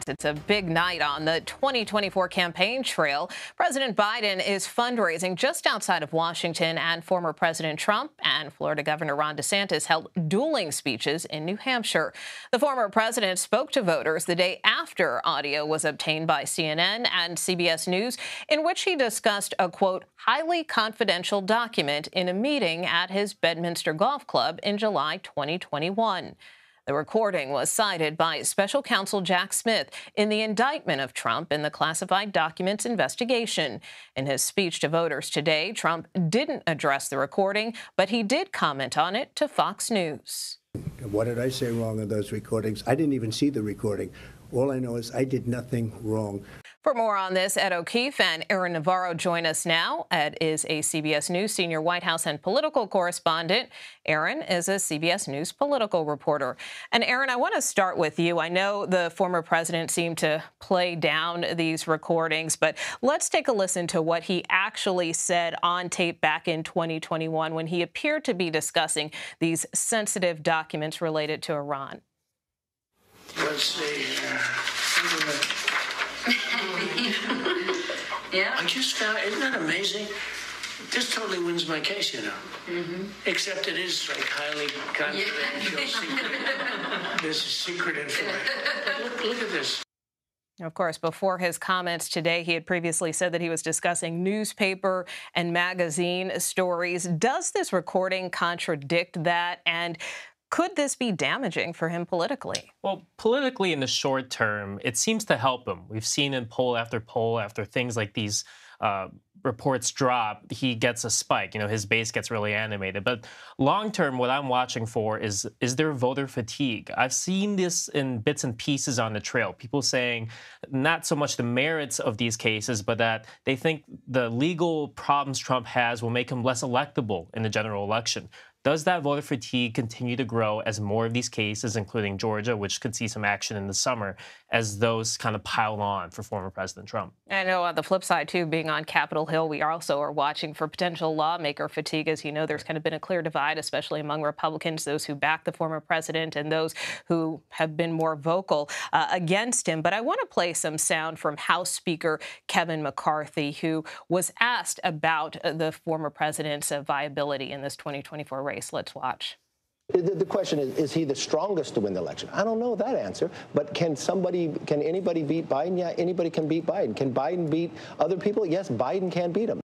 It's a big night on the 2024 campaign trail. President Biden is fundraising just outside of Washington, and former President Trump and Florida Governor Ron DeSantis held dueling speeches in New Hampshire. The former president spoke to voters the day after audio was obtained by CNN and CBS News, in which he discussed a, quote, highly confidential document in a meeting at his Bedminster golf club in July 2021. The recording was cited by special counsel Jack Smith in the indictment of Trump in the classified documents investigation. In his speech to voters today, Trump didn't address the recording, but he did comment on it to Fox News. What did I say wrong in those recordings? I didn't even see the recording. All I know is I did nothing wrong. For more on this, Ed O'Keefe and Aaron Navarro join us now. Ed is a CBS News senior White House and political correspondent. Aaron is a CBS News political reporter. And Aaron, I want to start with you. I know the former president seemed to play down these recordings, but let's take a listen to what he actually said on tape back in 2021 when he appeared to be discussing these sensitive documents related to Iran. Let's see here. Yeah. I just found, isn't that amazing? This totally wins my case, you know. Mm-hmm. Except it is like highly confidential, secret. This is secret information. Look at this. Of course, before his comments today, he had previously said that he was discussing newspaper and magazine stories. Does this recording contradict that? And could this be damaging for him politically? Well, politically in the short term, it seems to help him. We've seen in poll after things like these reports drop, he gets a spike. You know, his base gets really animated. But long term, what I'm watching for is there voter fatigue? I've seen this in bits and pieces on the trail. People saying not so much the merits of these cases, but that they think the legal problems Trump has will make him less electable in the general election. Does that voter fatigue continue to grow as more of these cases, including Georgia, which could see some action in the summer, as those kind of pile on for former President Trump? I know on the flip side, too, being on Capitol Hill, we also are watching for potential lawmaker fatigue. As you know, there's kind of been a clear divide, especially among Republicans, those who back the former president and those who have been more vocal against him. But I want to play some sound from House Speaker Kevin McCarthy, who was asked about the former president's viability in this 2024 race. Let's watch. The question is he the strongest to win the election? I don't know that answer, but can anybody beat Biden? Yeah, anybody can beat Biden. Can Biden beat other people? Yes, Biden can beat him.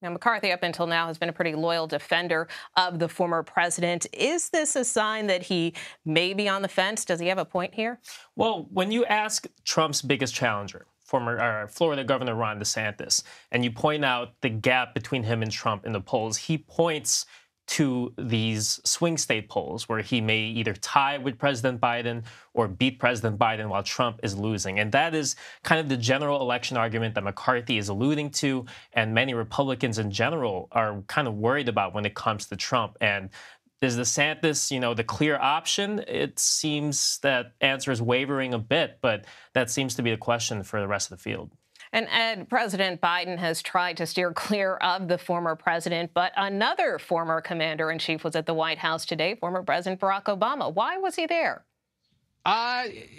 Now, McCarthy, up until now, has been a pretty loyal defender of the former president. Is this a sign that he may be on the fence? Does he have a point here? Well, when you ask Trump's biggest challenger, former Florida Governor Ron DeSantis, and you point out the gap between him and Trump in the polls, he points to these swing state polls where he may either tie with President Biden or beat President Biden while Trump is losing. And that is kind of the general election argument that McCarthy is alluding to, and many Republicans in general are kind of worried about when it comes to Trump. And is DeSantis, you know, the clear option? It seems that answer is wavering a bit, but that seems to be the question for the rest of the field. And Ed, President Biden has tried to steer clear of the former president, but another former commander-in-chief was at the White House today, former President Barack Obama. Why was he there?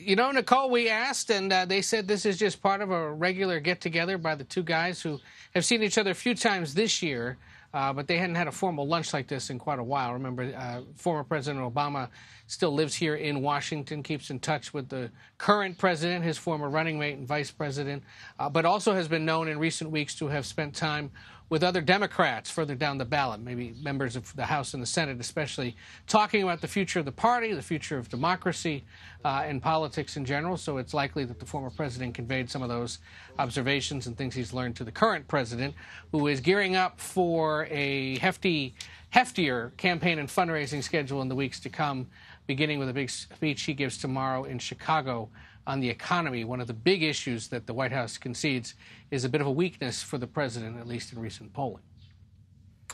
You know, Nicole, we asked, and they said this is just part of a regular get-together by the two guys who have seen each other a few times this year, but they hadn't had a formal lunch like this in quite a while. Remember, former President Obama still lives here in Washington, keeps in touch with the current president, his former running mate and vice president, but also has been known in recent weeks to have spent time with other Democrats further down the ballot, maybe members of the House and the Senate especially, talking about the future of the party, the future of democracy, and politics in general. So it's likely that the former president conveyed some of those observations and things he's learned to the current president, who is gearing up for a heftier campaign and fundraising schedule in the weeks to come, beginning with a big speech he gives tomorrow in Chicago on the economy. One of the big issues that the White House concedes is a bit of a weakness for the president, at least in recent polling.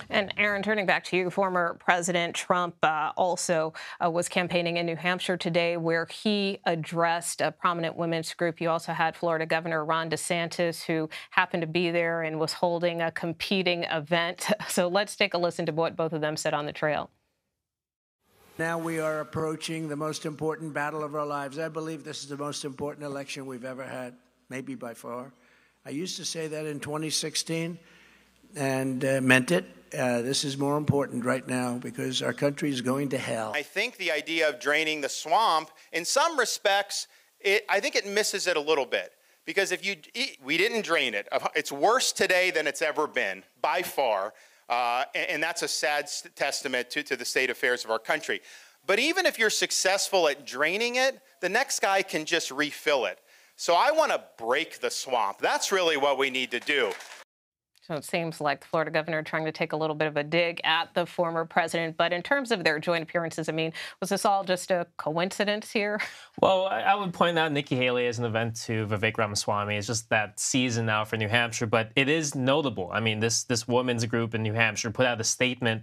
And Aaron, turning back to you, former President Trump also was campaigning in New Hampshire today, where he addressed a prominent women's group. You also had Florida Governor Ron DeSantis, who happened to be there and was holding a competing event. So let's take a listen to what both of them said on the trail. Now we are approaching the most important battle of our lives. I believe this is the most important election we've ever had, maybe by far. I used to say that in 2016 and meant it. This is more important right now because our country is going to hell. I think the idea of draining the swamp, in some respects, I think it misses it a little bit. Because we didn't drain it. It's worse today than it's ever been, by far. And that's a sad testament to the state affairs of our country. But even if you're successful at draining it, the next guy can just refill it. So I want to break the swamp. That's really what we need to do. So it seems like the Florida governor trying to take a little bit of a dig at the former president. But in terms of their joint appearances, I mean, was this all just a coincidence here? Well, I would point out Nikki Haley as an event to Vivek Ramaswamy. It's just that season now for New Hampshire. But it is notable. I mean, this women's group in New Hampshire put out a statement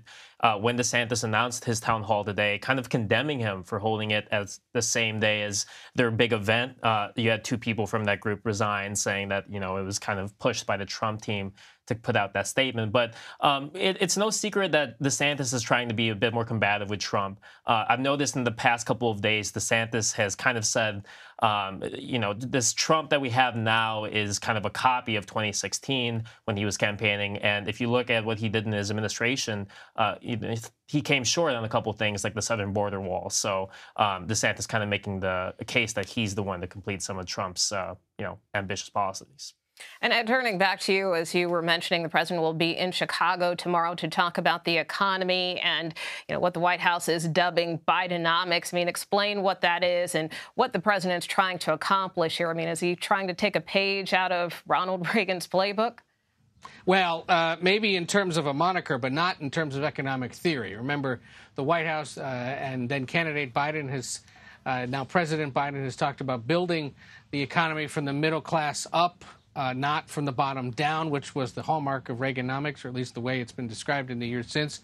when DeSantis announced his town hall today, kind of condemning him for holding it as the same day as their big event. You had two people from that group resign, saying that, it was kind of pushed by the Trump team to put out that statement. But it's no secret that DeSantis is trying to be a bit more combative with Trump. I've noticed in the past couple of days, DeSantis has kind of said, this Trump that we have now is kind of a copy of 2016 when he was campaigning. And if you look at what he did in his administration, he came short on a couple of things like the southern border wall. So DeSantis kind of making the case that he's the one to complete some of Trump's, ambitious policies. And turning back to you, as you were mentioning, the president will be in Chicago tomorrow to talk about the economy and, what the White House is dubbing Bidenomics. I mean, explain what that is and what the president's trying to accomplish here. I mean, is he trying to take a page out of Ronald Reagan's playbook? Well, maybe in terms of a moniker, but not in terms of economic theory. Remember, the White House and then candidate Biden has, now President Biden has talked about building the economy from the middle class up, not from the bottom down, which was the hallmark of Reaganomics, or at least the way it's been described in the years since.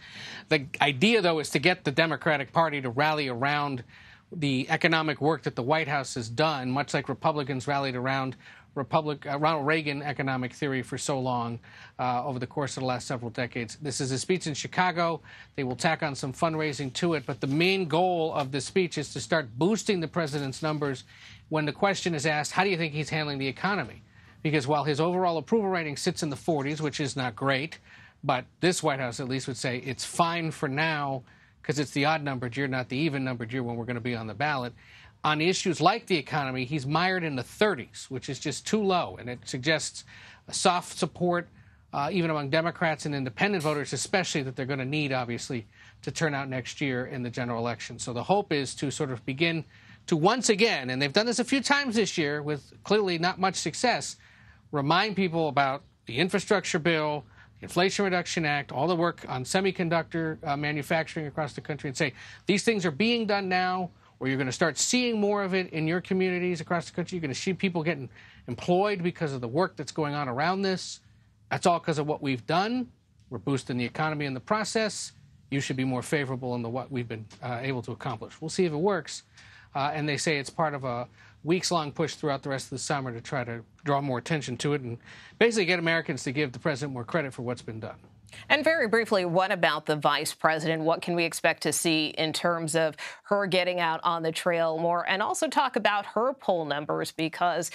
The idea, though, is to get the Democratic Party to rally around the economic work that the White House has done, much like Republicans rallied around Ronald Reagan economic theory for so long over the course of the last several decades. This is a speech in Chicago. They will tack on some fundraising to it. But the main goal of the speech is to start boosting the president's numbers when the question is asked, how do you think he's handling the economy? Because while his overall approval rating sits in the 40s, which is not great, but this White House at least would say it's fine for now because it's the odd-numbered year, not the even-numbered year when we're going to be on the ballot. On issues like the economy, he's mired in the 30s, which is just too low, and it suggests a soft support even among Democrats and independent voters, especially that they're going to need, obviously, to turn out next year in the general election. So the hope is to sort of begin to once again, and they've done this a few times this year with clearly not much success, remind people about the infrastructure bill, the Inflation Reduction Act, all the work on semiconductor manufacturing across the country, and say these things are being done now, or you're going to start seeing more of it in your communities across the country. You're going to see people getting employed because of the work that's going on around this. That's all because of what we've done. We're boosting the economy in the process. You should be more favorable in what we've been able to accomplish. We'll see if it works. And they say it's part of a weeks-long push throughout the rest of the summer to try to draw more attention to it and basically get Americans to give the president more credit for what's been done. And very briefly, what about the vice president? What can we expect to see in terms of her getting out on the trail more? And also talk about her poll numbers because,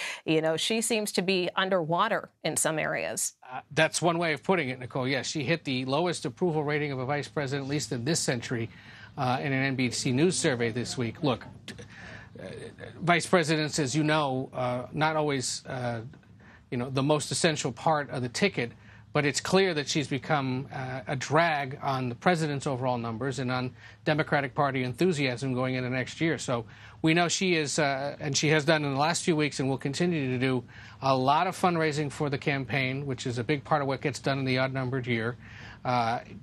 she seems to be underwater in some areas. That's one way of putting it, Nicole. Yes, she hit the lowest approval rating of a vice president, at least in this century, in an NBC News survey this week. Look, vice presidents, as you know, not always, the most essential part of the ticket. But it's clear that she's become a drag on the president's overall numbers and on Democratic Party enthusiasm going into next year. So we know she is, and she has done in the last few weeks and will continue to do, a lot of fundraising for the campaign, which is a big part of what gets done in the odd-numbered year.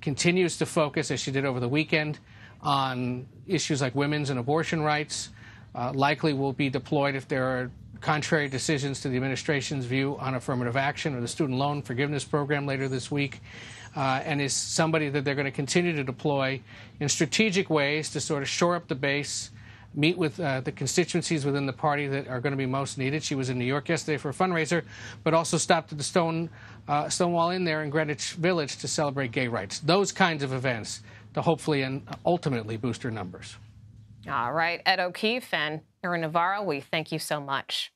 Continues to focus, as she did over the weekend, on issues like women's and abortion rights. Likely will be deployed if there are contrary decisions to the administration's view on affirmative action or the student loan forgiveness program later this week, and is somebody that they're going to continue to deploy in strategic ways to sort of shore up the base, meet with the constituencies within the party that are going to be most needed. She was in New York yesterday for a fundraiser, but also stopped at the Stonewall Inn there in Greenwich Village to celebrate gay rights. Those kinds of events to hopefully and ultimately boost her numbers. All right, Ed O'Keefe and Aaron Navarro, we thank you so much.